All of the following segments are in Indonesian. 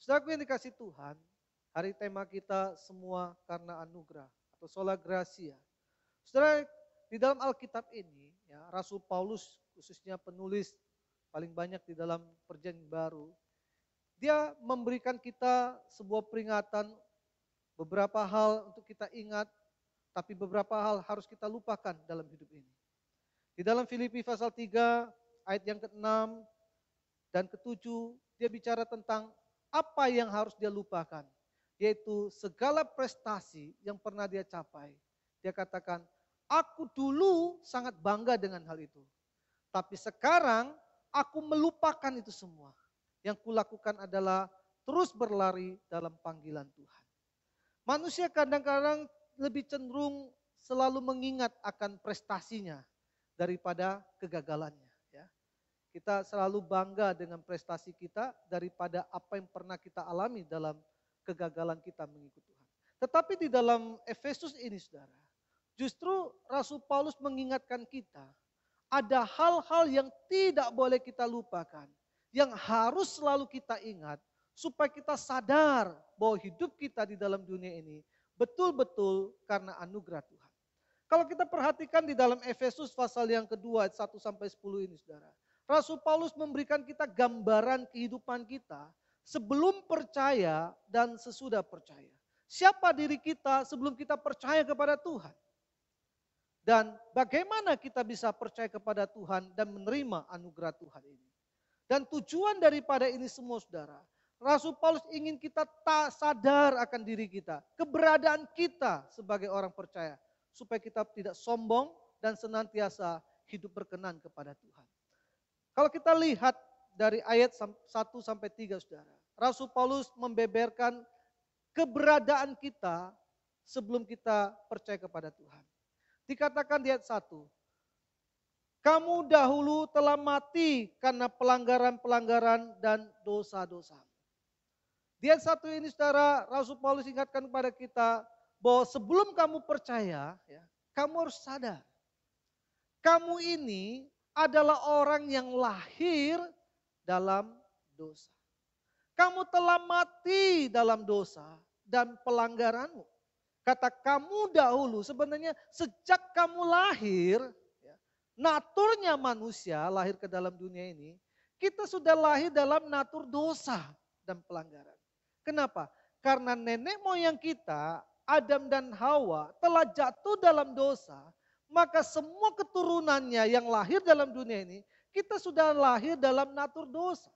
Saudaraku yang dikasih Tuhan, hari tema kita semua karena anugerah atau sola gratia. Saudara, di dalam Alkitab ini, ya, Rasul Paulus khususnya penulis paling banyak di dalam Perjanjian Baru, dia memberikan kita sebuah peringatan, beberapa hal untuk kita ingat, tapi beberapa hal harus kita lupakan dalam hidup ini. Di dalam Filipi pasal 3 ayat yang ke-6 dan ke-7, dia bicara tentang apa yang harus dia lupakan, yaitu segala prestasi yang pernah dia capai. Dia katakan, aku dulu sangat bangga dengan hal itu, tapi sekarang aku melupakan itu semua. Yang kulakukan adalah terus berlari dalam panggilan Tuhan. Manusia kadang-kadang lebih cenderung selalu mengingat akan prestasinya daripada kegagalannya. Ya. Kita selalu bangga dengan prestasi kita daripada apa yang pernah kita alami dalam kegagalan kita mengikut Tuhan. Tetapi di dalam Efesus ini saudara, justru Rasul Paulus mengingatkan kita, ada hal-hal yang tidak boleh kita lupakan, yang harus selalu kita ingat, supaya kita sadar bahwa hidup kita di dalam dunia ini betul-betul karena anugerah Tuhan. Kalau kita perhatikan di dalam Efesus pasal yang kedua, 1 sampai 10 ini saudara. Rasul Paulus memberikan kita gambaran kehidupan kita sebelum percaya dan sesudah percaya. Siapa diri kita sebelum kita percaya kepada Tuhan? Dan bagaimana kita bisa percaya kepada Tuhan dan menerima anugerah Tuhan ini. Dan tujuan daripada ini semua saudara, Rasul Paulus ingin kita tak sadar akan diri kita, keberadaan kita sebagai orang percaya. Supaya kita tidak sombong dan senantiasa hidup berkenan kepada Tuhan. Kalau kita lihat dari ayat 1 sampai 3 saudara, Rasul Paulus membeberkan keberadaan kita sebelum kita percaya kepada Tuhan. Dikatakan di ayat 1, kamu dahulu telah mati karena pelanggaran-pelanggaran dan dosa-dosa. Di ayat 1 ini saudara, Rasul Paulus ingatkan kepada kita bahwa sebelum kamu percaya, ya, kamu harus sadar. Kamu ini adalah orang yang lahir dalam dosa. Kamu telah mati dalam dosa dan pelanggaranmu. Kata kamu dahulu, sebenarnya sejak kamu lahir, ya, naturnya manusia lahir ke dalam dunia ini, kita sudah lahir dalam natur dosa dan pelanggaran. Kenapa? Karena nenek moyang kita, Adam dan Hawa, telah jatuh dalam dosa, maka semua keturunannya yang lahir dalam dunia ini, kita sudah lahir dalam natur dosa.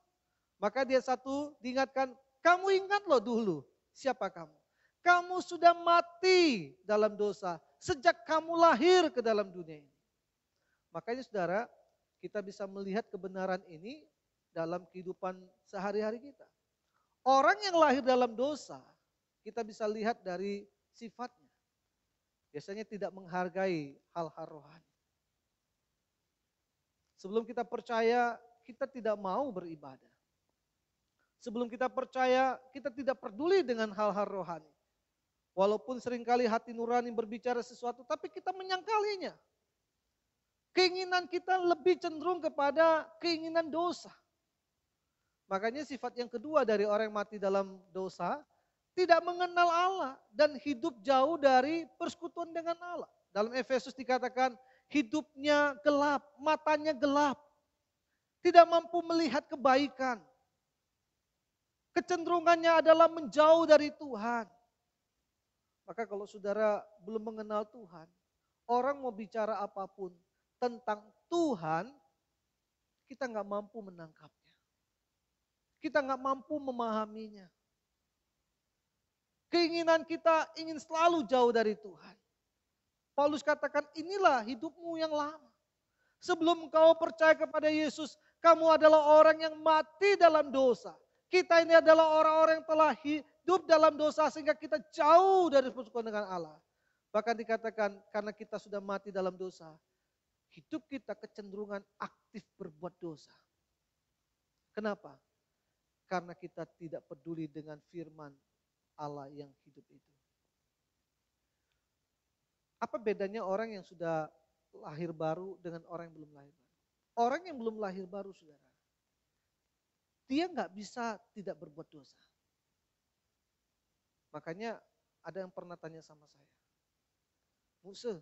Maka dia satu diingatkan, kamu ingat loh dulu, siapa kamu? Kamu sudah mati dalam dosa sejak kamu lahir ke dalam dunia ini. Makanya saudara, kita bisa melihat kebenaran ini dalam kehidupan sehari-hari kita. Orang yang lahir dalam dosa, kita bisa lihat dari sifatnya. Biasanya tidak menghargai hal-hal rohani. Sebelum kita percaya, kita tidak mau beribadah. Sebelum kita percaya, kita tidak peduli dengan hal-hal rohani. Walaupun seringkali hati nurani berbicara sesuatu, tapi kita menyangkalinya. Keinginan kita lebih cenderung kepada keinginan dosa. Makanya sifat yang kedua dari orang yang mati dalam dosa, tidak mengenal Allah dan hidup jauh dari persekutuan dengan Allah. Dalam Efesus dikatakan hidupnya gelap, matanya gelap. Tidak mampu melihat kebaikan. Kecenderungannya adalah menjauh dari Tuhan. Maka kalau saudara belum mengenal Tuhan, orang mau bicara apapun tentang Tuhan, kita nggak mampu menangkapnya. Kita nggak mampu memahaminya. Keinginan kita ingin selalu jauh dari Tuhan. Paulus katakan inilah hidupmu yang lama. Sebelum kau percaya kepada Yesus, kamu adalah orang yang mati dalam dosa. Kita ini adalah orang-orang yang telah hidup dalam dosa sehingga kita jauh dari persekutuan dengan Allah. Bahkan dikatakan karena kita sudah mati dalam dosa, hidup kita kecenderungan aktif berbuat dosa. Kenapa? Karena kita tidak peduli dengan firman Allah yang hidup itu. Apa bedanya orang yang sudah lahir baru dengan orang yang belum lahir baru? Orang yang belum lahir baru saudara, dia nggak bisa tidak berbuat dosa. Makanya ada yang pernah tanya sama saya, Muse,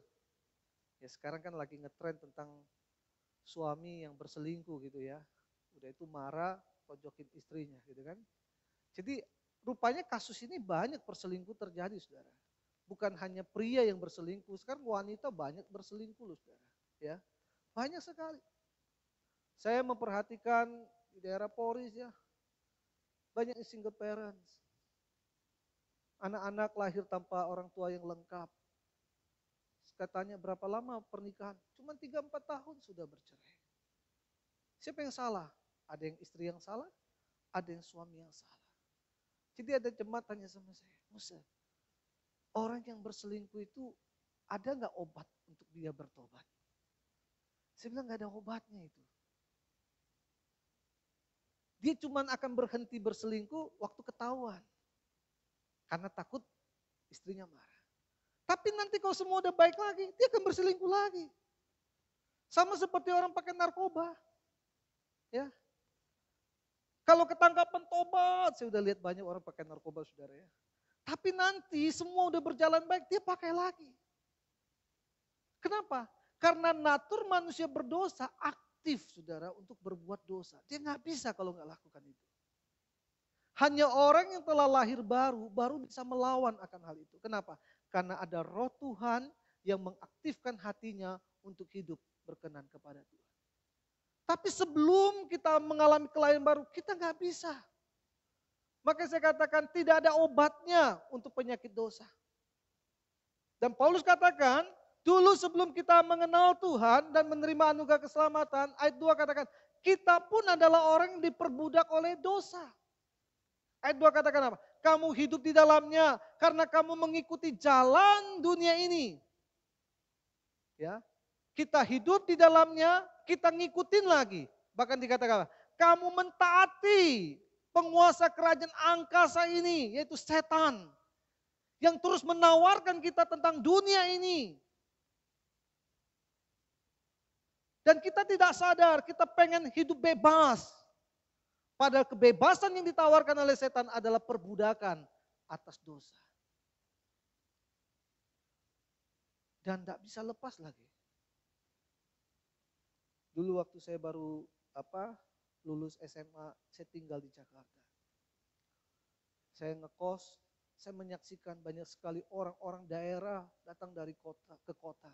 ya sekarang kan lagi ngetren tentang suami yang berselingkuh gitu ya. Udah itu marah, pojokin istrinya gitu kan. Jadi rupanya kasus ini banyak perselingkuh terjadi saudara. Bukan hanya pria yang berselingkuh, sekarang wanita banyak berselingkuh loh saudara. Ya, banyak sekali. Saya memperhatikan di daerah Polres ya, banyak single parents. Anak-anak lahir tanpa orang tua yang lengkap. Katanya berapa lama pernikahan? Cuma 3-4 tahun sudah bercerai. Siapa yang salah? Ada yang istri yang salah, ada yang suami yang salah. Jadi ada jemaat tanya sama saya, Musa, orang yang berselingkuh itu ada nggak obat untuk dia bertobat? Saya bilang nggak ada obatnya itu. Dia cuma akan berhenti berselingkuh waktu ketahuan. Karena takut istrinya marah. Tapi nanti kalau semua udah baik lagi, dia akan berselingkuh lagi. Sama seperti orang pakai narkoba. Ya. Kalau ketangkap pentobat, saya udah lihat banyak orang pakai narkoba saudara ya. Tapi nanti semua udah berjalan baik, dia pakai lagi. Kenapa? Karena natur manusia berdosa aktif saudara untuk berbuat dosa. Dia nggak bisa kalau nggak lakukan itu. Hanya orang yang telah lahir baru bisa melawan akan hal itu. Kenapa? Karena ada roh Tuhan yang mengaktifkan hatinya untuk hidup berkenan kepada Tuhan. Tapi sebelum kita mengalami kelahiran baru, kita nggak bisa. Maka saya katakan tidak ada obatnya untuk penyakit dosa. Dan Paulus katakan, dulu sebelum kita mengenal Tuhan dan menerima anugerah keselamatan, ayat 2 katakan, kita pun adalah orang yang diperbudak oleh dosa. Ayat 2 katakan apa? Kamu hidup di dalamnya karena kamu mengikuti jalan dunia ini. Ya, kita hidup di dalamnya, kita ngikutin lagi. Bahkan dikatakan apa? Kamu mentaati penguasa kerajaan angkasa ini, yaitu setan. Yang terus menawarkan kita tentang dunia ini. Dan kita tidak sadar, kita pengen hidup bebas. Padahal kebebasan yang ditawarkan oleh setan adalah perbudakan atas dosa. Dan tidak bisa lepas lagi. Dulu waktu saya baru lulus SMA, saya tinggal di Jakarta. Saya ngekos, saya menyaksikan banyak sekali orang-orang daerah datang dari kota ke kota.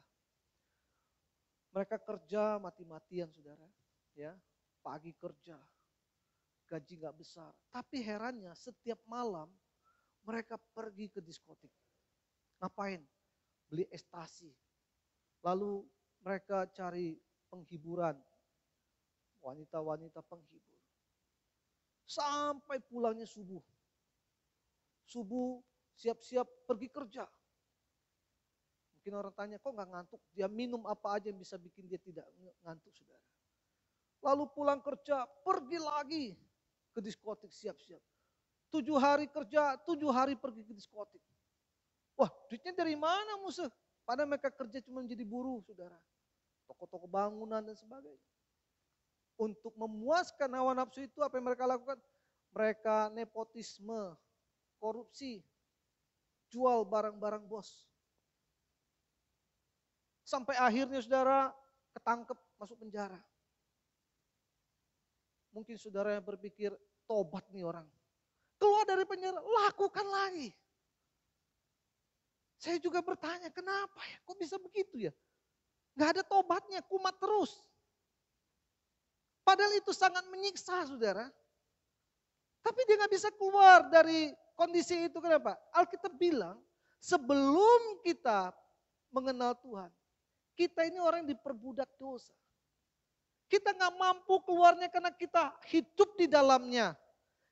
Mereka kerja mati-matian saudara, ya, pagi kerja, gaji nggak besar. Tapi herannya setiap malam mereka pergi ke diskotik. Ngapain? Beli ekstasi. Lalu mereka cari penghiburan. Wanita-wanita penghibur. Sampai pulangnya subuh. Subuh siap-siap pergi kerja. Mungkin orang tanya, kok nggak ngantuk? Dia minum apa aja yang bisa bikin dia tidak ngantuk saudara. Lalu pulang kerja, pergi lagi ke diskotik siap-siap. 7 hari kerja, 7 hari pergi ke diskotik. Wah, duitnya dari mana musuh? Padahal mereka kerja cuma menjadi buruh, saudara. Toko-toko bangunan dan sebagainya. Untuk memuaskan hawa nafsu itu, apa yang mereka lakukan? Mereka nepotisme, korupsi, jual barang-barang bos. Sampai akhirnya saudara ketangkep masuk penjara. Mungkin saudara yang berpikir, tobat nih orang. Keluar dari penjara, lakukan lagi. Saya juga bertanya, kenapa ya? Kok bisa begitu ya? Gak ada tobatnya, kumat terus. Padahal itu sangat menyiksa saudara. Tapi dia gak bisa keluar dari kondisi itu. Kenapa? Alkitab bilang, sebelum kita mengenal Tuhan, kita ini orang yang diperbudak dosa. Kita gak mampu keluarnya karena kita hidup di dalamnya.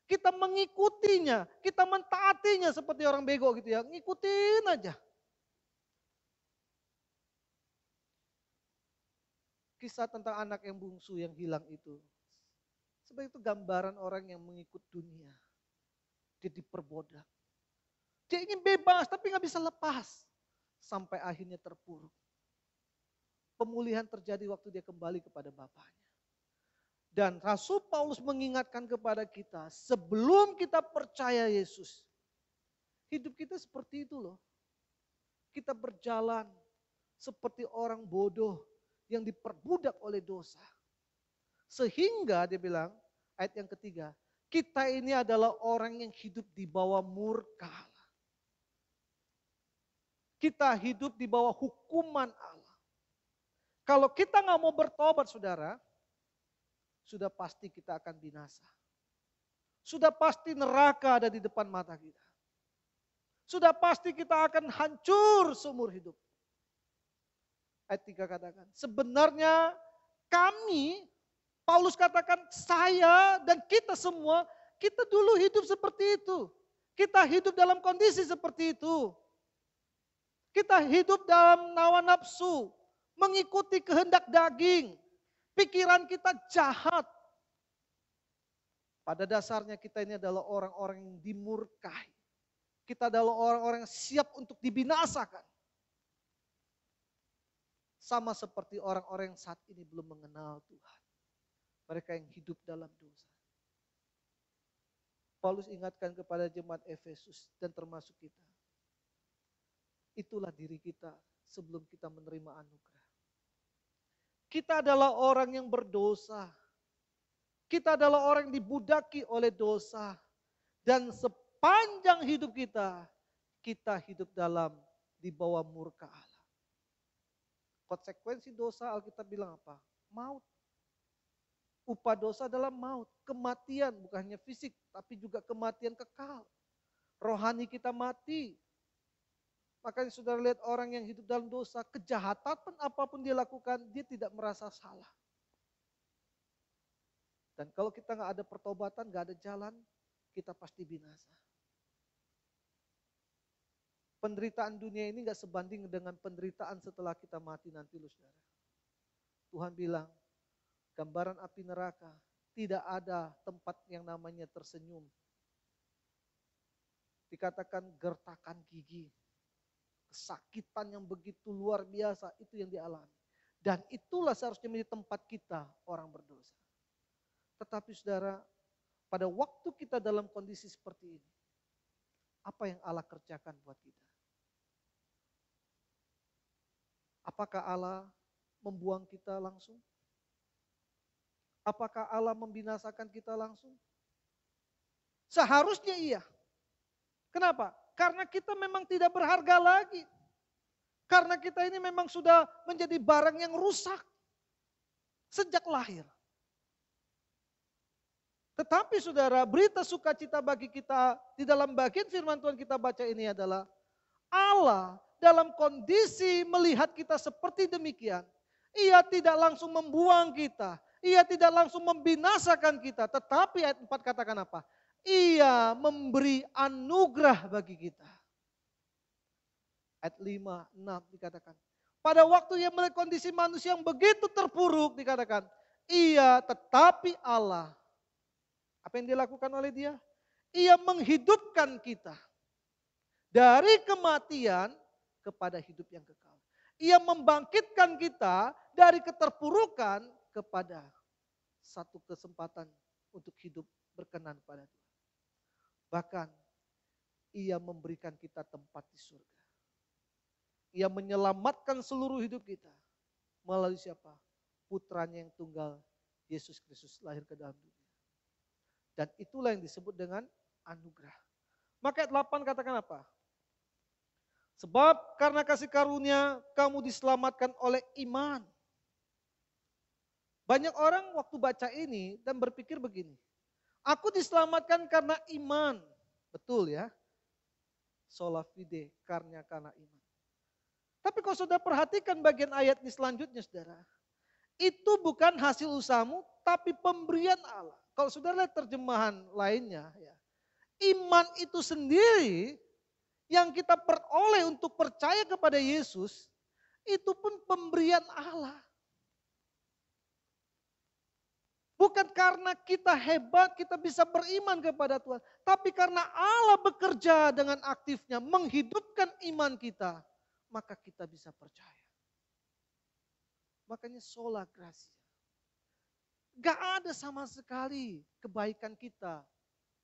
Kita mengikutinya, kita mentaatinya seperti orang bego gitu ya. Ngikutin aja. Kisah tentang anak yang bungsu yang hilang itu. Sebenarnya itu gambaran orang yang mengikut dunia. Dia diperbudak. Dia ingin bebas tapi gak bisa lepas. Sampai akhirnya terpuruk. Pemulihan terjadi waktu dia kembali kepada bapaknya. Dan Rasul Paulus mengingatkan kepada kita, sebelum kita percaya Yesus, Hidup kita seperti itu loh. Kita berjalan seperti orang bodoh yang diperbudak oleh dosa. Sehingga dia bilang, ayat yang ketiga, kita ini adalah orang yang hidup di bawah murka Allah. Kita hidup di bawah hukuman Allah. Kalau kita nggak mau bertobat saudara, sudah pasti kita akan binasa. Sudah pasti neraka ada di depan mata kita. Sudah pasti kita akan hancur seumur hidup. Ayat 3 katakan, sebenarnya kami, Paulus katakan saya dan kita semua, kita dulu hidup seperti itu. Kita hidup dalam kondisi seperti itu. Kita hidup dalam hawa nafsu, mengikuti kehendak daging. Pikiran kita jahat. Pada dasarnya kita ini adalah orang-orang yang dimurkai. Kita adalah orang-orang yang siap untuk dibinasakan. Sama seperti orang-orang yang saat ini belum mengenal Tuhan. Mereka yang hidup dalam dosa. Paulus ingatkan kepada jemaat Efesus dan termasuk kita. Itulah diri kita sebelum kita menerima anugerah. Kita adalah orang yang berdosa. Kita adalah orang yang dibudaki oleh dosa. Dan sepanjang hidup kita, kita hidup di bawah murka Allah. Konsekuensi dosa Alkitab bilang apa? Maut. Upah dosa adalah maut, kematian, bukan hanya fisik, tapi juga kematian kekal. Rohani kita mati. Makanya saudara lihat orang yang hidup dalam dosa, kejahatan pun apapun dia lakukan, dia tidak merasa salah. Dan kalau kita nggak ada pertobatan, nggak ada jalan, kita pasti binasa. Penderitaan dunia ini nggak sebanding dengan penderitaan setelah kita mati nanti loh saudara. Tuhan bilang, gambaran api neraka, tidak ada tempat yang namanya tersenyum. Dikatakan gertakan gigi, kesakitan yang begitu luar biasa, itu yang dialami. Dan itulah seharusnya menjadi tempat kita orang berdosa. Tetapi saudara, pada waktu kita dalam kondisi seperti ini, apa yang Allah kerjakan buat kita? Apakah Allah membuang kita langsung? Apakah Allah membinasakan kita langsung? Seharusnya iya. Kenapa? Karena kita memang tidak berharga lagi. Karena kita ini memang sudah menjadi barang yang rusak sejak lahir. Tetapi saudara, berita sukacita bagi kita di dalam bagian firman Tuhan kita baca ini adalah Allah dalam kondisi melihat kita seperti demikian. Ia tidak langsung membuang kita. Ia tidak langsung membinasakan kita. Tetapi ayat 4 katakan apa? Ia memberi anugerah bagi kita. Ayat 5, 6 dikatakan. Pada waktu ia melihat kondisi manusia yang begitu terpuruk dikatakan. Ia tetapi Allah. Apa yang dilakukan oleh dia? Ia menghidupkan kita. Dari kematian kepada hidup yang kekal. Ia membangkitkan kita dari keterpurukan kepada satu kesempatan untuk hidup berkenan pada Tuhan. Bahkan ia memberikan kita tempat di surga. Ia menyelamatkan seluruh hidup kita. Melalui siapa? Putranya yang tunggal, Yesus Kristus lahir ke dalam dunia. Dan itulah yang disebut dengan anugerah. Maka ayat 8 katakan apa? Sebab karena kasih karunia kamu diselamatkan oleh iman. Banyak orang waktu baca ini dan berpikir begini. Aku diselamatkan karena iman. Betul ya. Sola fide, karena iman. Tapi kalau saudara perhatikan bagian ayat ini selanjutnya saudara. Itu bukan hasil usahamu tapi pemberian Allah. Kalau saudara lihat terjemahan lainnya ya. Iman itu sendiri yang kita peroleh untuk percaya kepada Yesus, itu pun pemberian Allah. Bukan karena kita hebat, kita bisa beriman kepada Tuhan. Tapi karena Allah bekerja dengan aktifnya, menghidupkan iman kita, maka kita bisa percaya. Makanya sola gracia. Gak ada sama sekali kebaikan kita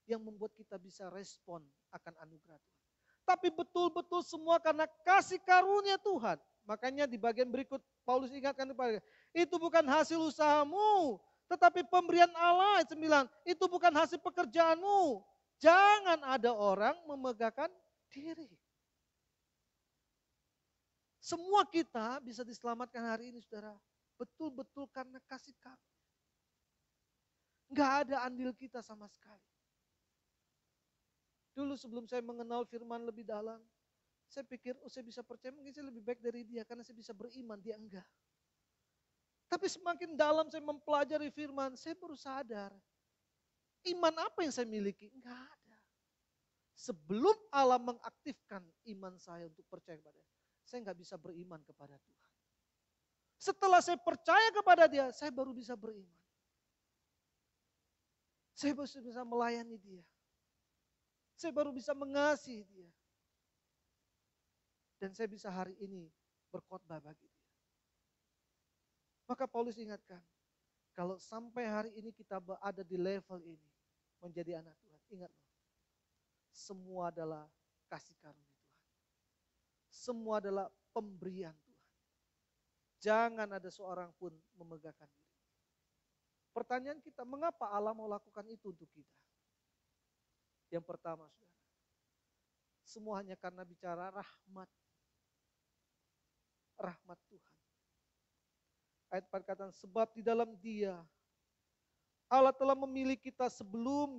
yang membuat kita bisa respon akan anugerah Tuhan. Tapi betul-betul semua karena kasih karunia Tuhan. Makanya di bagian berikut Paulus ingatkan kepada itu bukan hasil usahamu, tetapi pemberian Allah. Ayat 9, itu bukan hasil pekerjaanmu. Jangan ada orang memegahkan diri. Semua kita bisa diselamatkan hari ini, saudara. Betul-betul karena kasih karunia. Enggak ada andil kita sama sekali. Dulu sebelum saya mengenal firman lebih dalam, saya pikir, saya bisa percaya mungkin saya lebih baik dari dia karena saya bisa beriman, dia enggak. Tapi semakin dalam saya mempelajari firman, saya baru sadar, iman apa yang saya miliki? Enggak ada. Sebelum Allah mengaktifkan iman saya untuk percaya kepada dia, saya enggak bisa beriman kepada Tuhan. Setelah saya percaya kepada dia, saya baru bisa beriman. Saya baru bisa melayani dia. Saya baru bisa mengasihi dia. Dan saya bisa hari ini berkhotbah bagi dia. Maka Paulus ingatkan, kalau sampai hari ini kita berada di level ini, menjadi anak Tuhan, ingat loh, semua adalah kasih karunia Tuhan. Semua adalah pemberian Tuhan. Jangan ada seorang pun memegahkan diri. Pertanyaan kita, mengapa Allah mau lakukan itu untuk kita? Yang pertama, saudara, semua hanya karena bicara rahmat. Rahmat Tuhan. Ayat 4 kata, sebab di dalam dia, Allah telah memilih kita sebelum,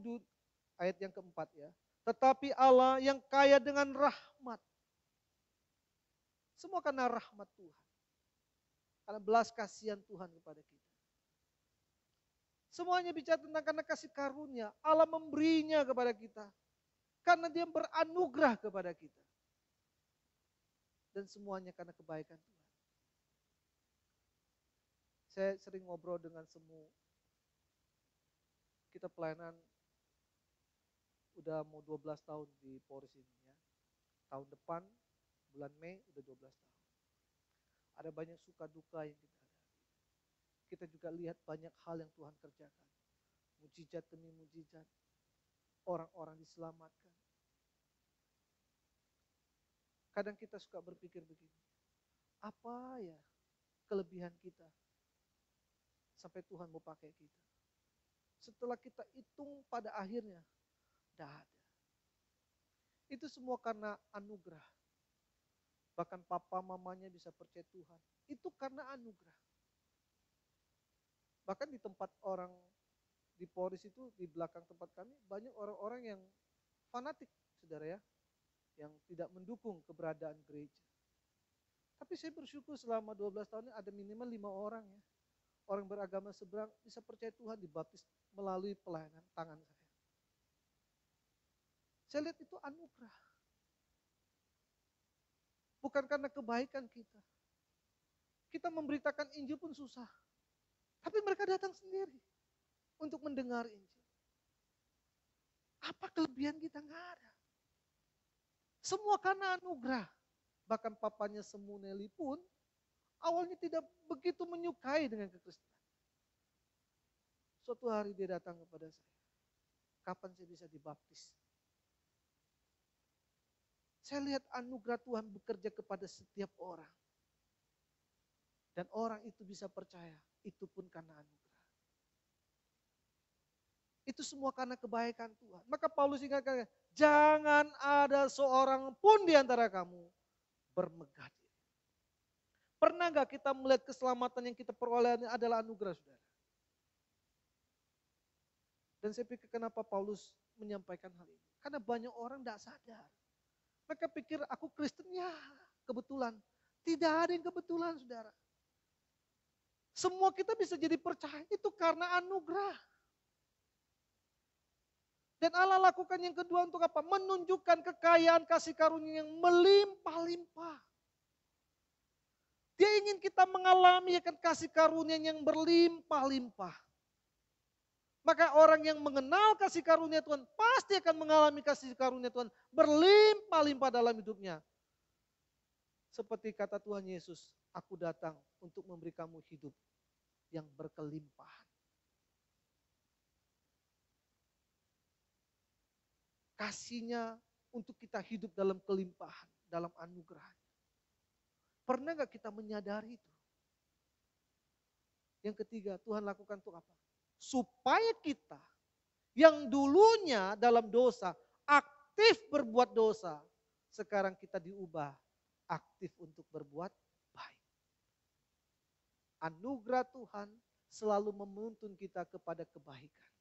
ayat yang keempat ya. Tetapi Allah yang kaya dengan rahmat. Semua karena rahmat Tuhan. Karena belas kasihan Tuhan kepada kita. Semuanya bicara tentang karena kasih karunia. Allah memberinya kepada kita. Karena dia beranugerah kepada kita. Dan semuanya karena kebaikan Tuhan. Saya sering ngobrol dengan semua. Kita pelayanan udah mau 12 tahun di Polres ini ya. Tahun depan, bulan Mei udah 12 tahun. Ada banyak suka duka yang kita hadapi. Kita juga lihat banyak hal yang Tuhan kerjakan. Mujizat demi mujizat. Orang-orang diselamatkan. Kadang kita suka berpikir begini. Apa ya kelebihan kita? Sampai Tuhan mau pakai kita. Setelah kita hitung pada akhirnya, tidak ada. Itu semua karena anugerah. Bahkan papa mamanya bisa percaya Tuhan. Itu karena anugerah. Bahkan di tempat orang di Polres itu, di belakang tempat kami, banyak orang-orang yang fanatik, saudara ya. Yang tidak mendukung keberadaan gereja. Tapi saya bersyukur selama 12 tahun ini ada minimal 5 orang ya. Orang beragama seberang bisa percaya Tuhan dibaptis melalui pelayanan tangan saya. Saya lihat itu anugerah. Bukan karena kebaikan kita. Kita memberitakan Injil pun susah. Tapi mereka datang sendiri untuk mendengar Injil. Apa kelebihan kita? Nggak ada. Semua karena anugerah. Bahkan papanya Semuneli pun awalnya tidak begitu menyukai dengan kekristenan. Suatu hari dia datang kepada saya. Kapan saya bisa dibaptis? Saya lihat anugerah Tuhan bekerja kepada setiap orang. Dan orang itu bisa percaya, itu pun karena anugerah. Itu semua karena kebaikan Tuhan. Maka Paulus ingatkan, jangan ada seorang pun di antara kamu bermegah diri. Pernah gak kita melihat keselamatan yang kita peroleh adalah anugerah, saudara? Dan saya pikir kenapa Paulus menyampaikan hal ini. Karena banyak orang tidak sadar. Mereka pikir aku Kristen ya kebetulan. Tidak ada yang kebetulan, saudara. Semua kita bisa jadi percaya itu karena anugerah. Dan Allah lakukan yang kedua untuk apa? Menunjukkan kekayaan kasih karunia yang melimpah-limpah. Dia ingin kita mengalami akan kasih karunia yang berlimpah-limpah. Maka orang yang mengenal kasih karunia Tuhan pasti akan mengalami kasih karunia Tuhan berlimpah-limpah dalam hidupnya. Seperti kata Tuhan Yesus, aku datang untuk memberi kamu hidup yang berkelimpahan. Kasihnya untuk kita hidup dalam kelimpahan, dalam anugerah. Pernah gak kita menyadari itu? Yang ketiga, Tuhan lakukan untuk apa? Supaya kita yang dulunya dalam dosa, aktif berbuat dosa, sekarang kita diubah aktif untuk berbuat baik. Anugerah Tuhan selalu menuntun kita kepada kebaikan.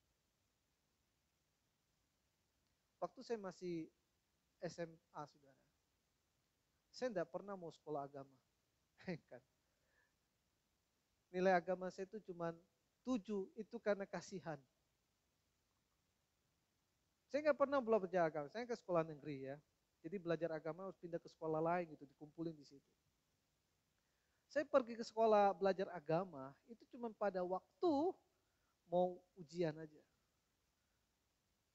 Waktu saya masih SMA, saudara, saya tidak pernah mau sekolah agama. Nilai agama saya itu cuma 7, itu karena kasihan. Saya nggak pernah belajar agama, saya ke sekolah negeri ya. Jadi belajar agama harus pindah ke sekolah lain gitu, dikumpulin di situ. Saya pergi ke sekolah belajar agama, itu cuma pada waktu mau ujian aja.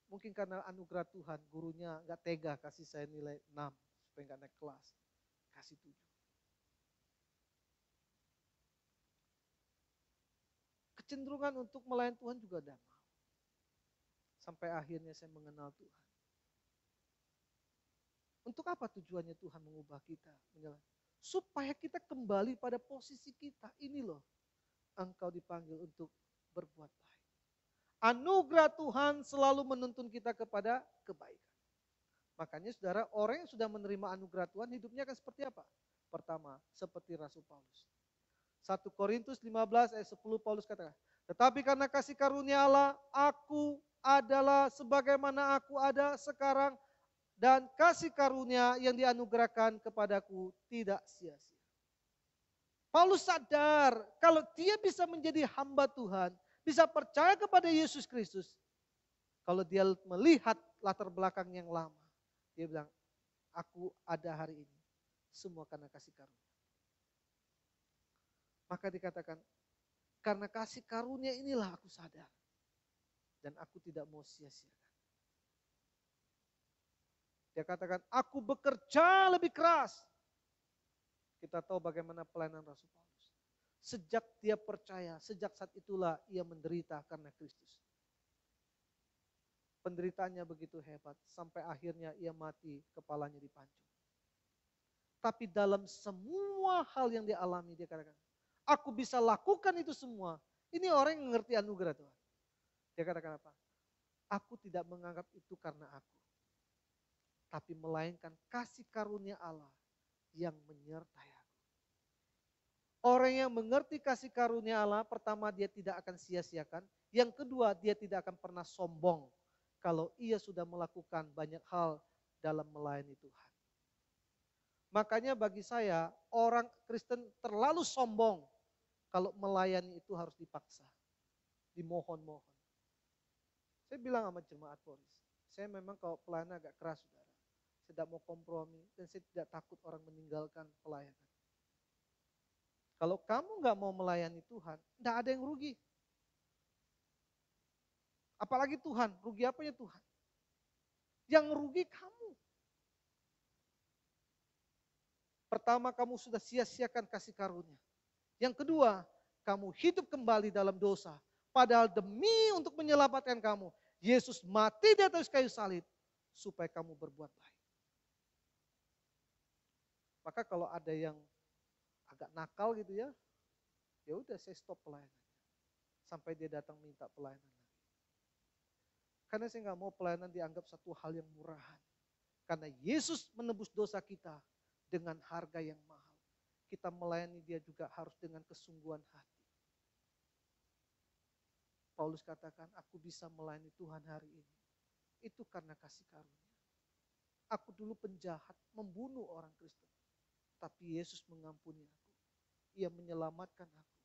Mungkin karena anugerah Tuhan, gurunya nggak tega kasih saya nilai 6, supaya nggak naik kelas. Kasih 7. Kecenderungan untuk melayani Tuhan juga ada. Sampai akhirnya saya mengenal Tuhan. Untuk apa tujuannya Tuhan mengubah kita? Supaya kita kembali pada posisi kita. Ini loh, engkau dipanggil untuk berbuat baik. Anugerah Tuhan selalu menuntun kita kepada kebaikan. Makanya saudara, orang yang sudah menerima anugerah Tuhan, hidupnya akan seperti apa? Pertama, seperti Rasul Paulus. 1 Korintus 15 ayat 10 Paulus katakan, tetapi karena kasih karunia Allah, aku adalah sebagaimana aku ada sekarang, dan kasih karunia yang dianugerahkan kepadaku tidak sia-sia. Paulus sadar kalau dia bisa menjadi hamba Tuhan, bisa percaya kepada Yesus Kristus. Kalau dia melihat latar belakang yang lama, dia bilang, aku ada hari ini, semua karena kasih karunia. Maka dikatakan, karena kasih karunia inilah aku sadar. Dan aku tidak mau sia-siakan. Dia katakan, aku bekerja lebih keras. Kita tahu bagaimana pelayanan Rasul Paulus. Sejak dia percaya, sejak saat itulah ia menderita karena Kristus. Penderitaannya begitu hebat, sampai akhirnya ia mati, kepalanya dipancung. Tapi dalam semua hal yang dia alami, dia katakan, aku bisa lakukan itu semua. Ini orang yang mengerti anugerah Tuhan. Dia katakan apa? Aku tidak menganggap itu karena aku. Tapi melainkan kasih karunia Allah yang menyertai aku. Orang yang mengerti kasih karunia Allah, pertama dia tidak akan sia-siakan. Yang kedua, dia tidak akan pernah sombong kalau ia sudah melakukan banyak hal dalam melayani Tuhan. Makanya bagi saya, orang Kristen terlalu sombong kalau melayani itu harus dipaksa, dimohon-mohon. Saya bilang sama jemaat Poris, saya memang kalau pelayanan agak keras, saudara. Saya tidak mau kompromi dan saya tidak takut orang meninggalkan pelayanan. Kalau kamu nggak mau melayani Tuhan, tidak ada yang rugi. Apalagi Tuhan, rugi apanya Tuhan? Yang rugi kamu. Pertama, kamu sudah sia-siakan kasih karunia. Yang kedua, kamu hidup kembali dalam dosa. Padahal demi untuk menyelamatkan kamu, Yesus mati di atas kayu salib supaya kamu berbuat baik. Maka kalau ada yang agak nakal gitu ya udah saya stop pelayanan. Sampai dia datang minta pelayanan lagi. Karena saya nggak mau pelayanan dianggap satu hal yang murahan. Karena Yesus menebus dosa kita dengan harga yang mahal. Kita melayani dia juga harus dengan kesungguhan hati. Paulus katakan, aku bisa melayani Tuhan hari ini. Itu karena kasih karunia. Aku dulu penjahat, membunuh orang Kristen. Tapi Yesus mengampuni aku. Ia menyelamatkan aku.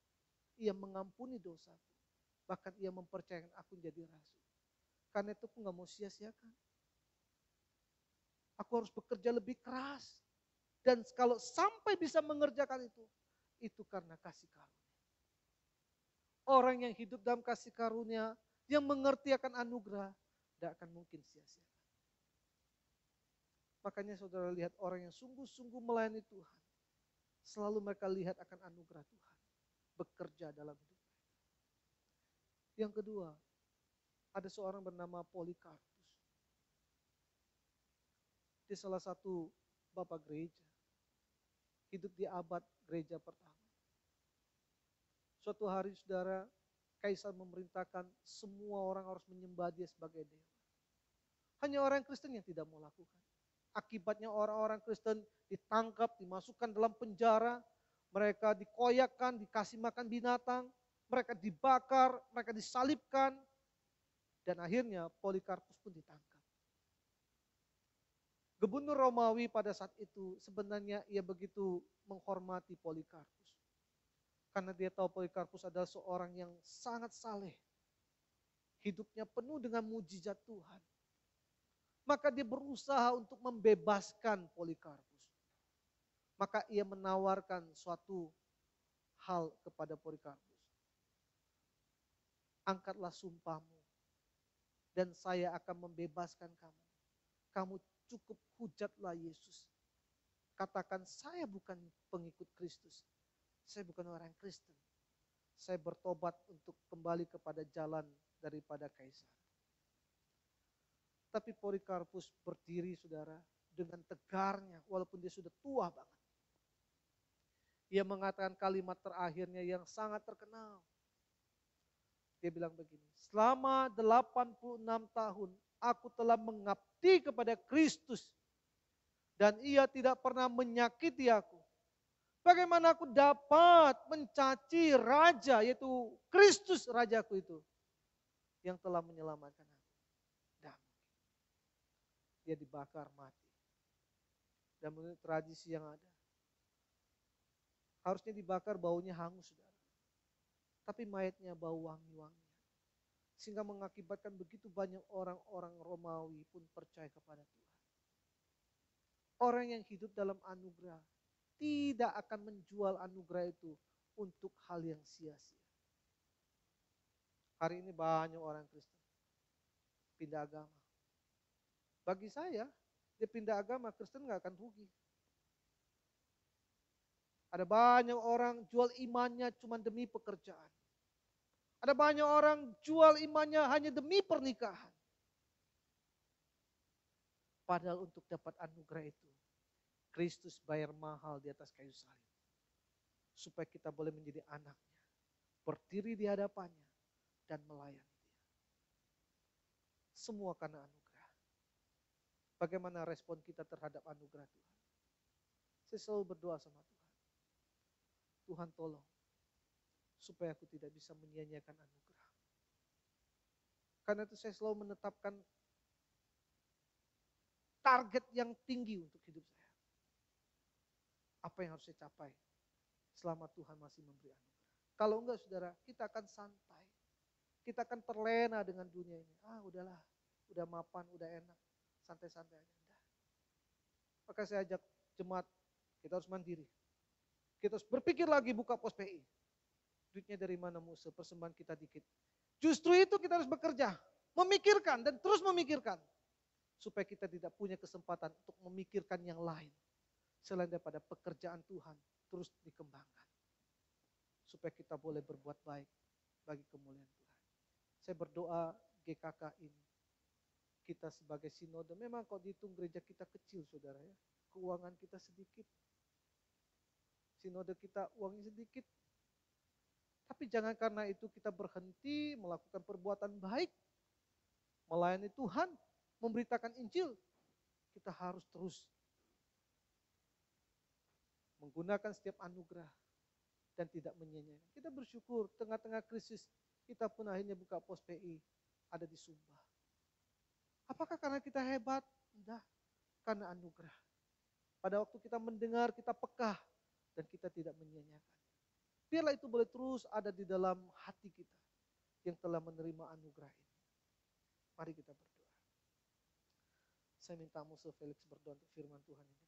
Ia mengampuni dosaku. Bahkan ia mempercayakan aku menjadi rasul. Karena itu aku gak mau sia-siakan. Aku harus bekerja lebih keras. Dan kalau sampai bisa mengerjakan itu karena kasih karunia. Orang yang hidup dalam kasih karunia, yang mengerti akan anugerah, tidak akan mungkin sia-sia. Makanya saudara lihat orang yang sungguh-sungguh melayani Tuhan, selalu mereka lihat akan anugerah Tuhan, bekerja dalam hidup mereka. Yang kedua, ada seorang bernama Polikarpus. Dia salah satu bapak gereja. Hidup di abad gereja pertama. Suatu hari saudara, kaisar memerintahkan semua orang harus menyembah dia sebagai dewa. Hanya orang Kristen yang tidak mau lakukan. Akibatnya orang-orang Kristen ditangkap, dimasukkan dalam penjara, mereka dikoyakkan, dikasih makan binatang, mereka dibakar, mereka disalibkan, dan akhirnya Polikarpus pun ditangkap. Gubernur Romawi pada saat itu sebenarnya ia begitu menghormati Polikarpus. Karena dia tahu Polikarpus adalah seorang yang sangat saleh. Hidupnya penuh dengan mujizat Tuhan. Maka dia berusaha untuk membebaskan Polikarpus. Maka ia menawarkan suatu hal kepada Polikarpus. Angkatlah sumpahmu dan saya akan membebaskan kamu. Kamu cukup hujatlah Yesus. Katakan saya bukan pengikut Kristus. Saya bukan orang Kristen. Saya bertobat untuk kembali kepada jalan daripada kaisar. Tapi Polikarpus berdiri saudara dengan tegarnya walaupun dia sudah tua banget. Ia mengatakan kalimat terakhirnya yang sangat terkenal. Dia bilang begini, selama 86 tahun aku telah mengabdi kepada Kristus dan ia tidak pernah menyakiti aku. Bagaimana aku dapat mencaci raja yaitu Kristus rajaku itu yang telah menyelamatkan aku. Dia dibakar mati. Dan menurut tradisi yang ada, harusnya dibakar baunya hangus saudara. Tapi mayatnya bau wangi-wangian. Sehingga mengakibatkan begitu banyak orang-orang Romawi pun percaya kepada Tuhan. Orang yang hidup dalam anugerah tidak akan menjual anugerah itu untuk hal yang sia-sia. Hari ini banyak orang Kristen pindah agama. Bagi saya, dia pindah agama, Kristen gak akan rugi. Ada banyak orang jual imannya cuma demi pekerjaan. Ada banyak orang jual imannya hanya demi pernikahan. Padahal untuk dapat anugerah itu, Kristus bayar mahal di atas kayu salib. Supaya kita boleh menjadi anaknya. Berdiri di hadapannya dan melayani dia. Semua karena anugerah. Bagaimana respon kita terhadap anugerah Tuhan? Saya selalu berdoa sama Tuhan. Tuhan tolong, supaya aku tidak bisa menyia-nyiakan anugerah. Karena itu saya selalu menetapkan target yang tinggi untuk hidup saya. Apa yang harus saya capai selama Tuhan masih memberi anugerah. Kalau enggak saudara, kita akan santai. Kita akan terlena dengan dunia ini. Udahlah, udah mapan, udah enak. Santai-santai aja. Maka saya ajak jemaat, kita harus mandiri. Kita harus berpikir lagi buka pos PI. Duitnya dari mana Musa, persembahan kita dikit. Justru itu kita harus bekerja, memikirkan dan terus memikirkan. Supaya kita tidak punya kesempatan untuk memikirkan yang lain. Selain daripada pekerjaan Tuhan terus dikembangkan. Supaya kita boleh berbuat baik bagi kemuliaan Tuhan. Saya berdoa GKK ini. Kita sebagai sinode, memang kalau dihitung gereja kita kecil saudara ya. Keuangan kita sedikit. Sinode kita uangnya sedikit. Tapi jangan karena itu kita berhenti melakukan perbuatan baik. Melayani Tuhan, memberitakan Injil. Kita harus terus menggunakan setiap anugerah dan tidak menyia-nyiakan. Kita bersyukur tengah-tengah krisis kita pun akhirnya buka pos PI ada di Sumba. Apakah karena kita hebat? Tidak, karena anugerah. Pada waktu kita mendengar, kita peka, dan kita tidak menyia-nyiakan. Biarlah itu boleh terus ada di dalam hati kita yang telah menerima anugerah ini. Mari kita berdoa. Saya minta Musa Felix berdoa untuk firman Tuhan ini.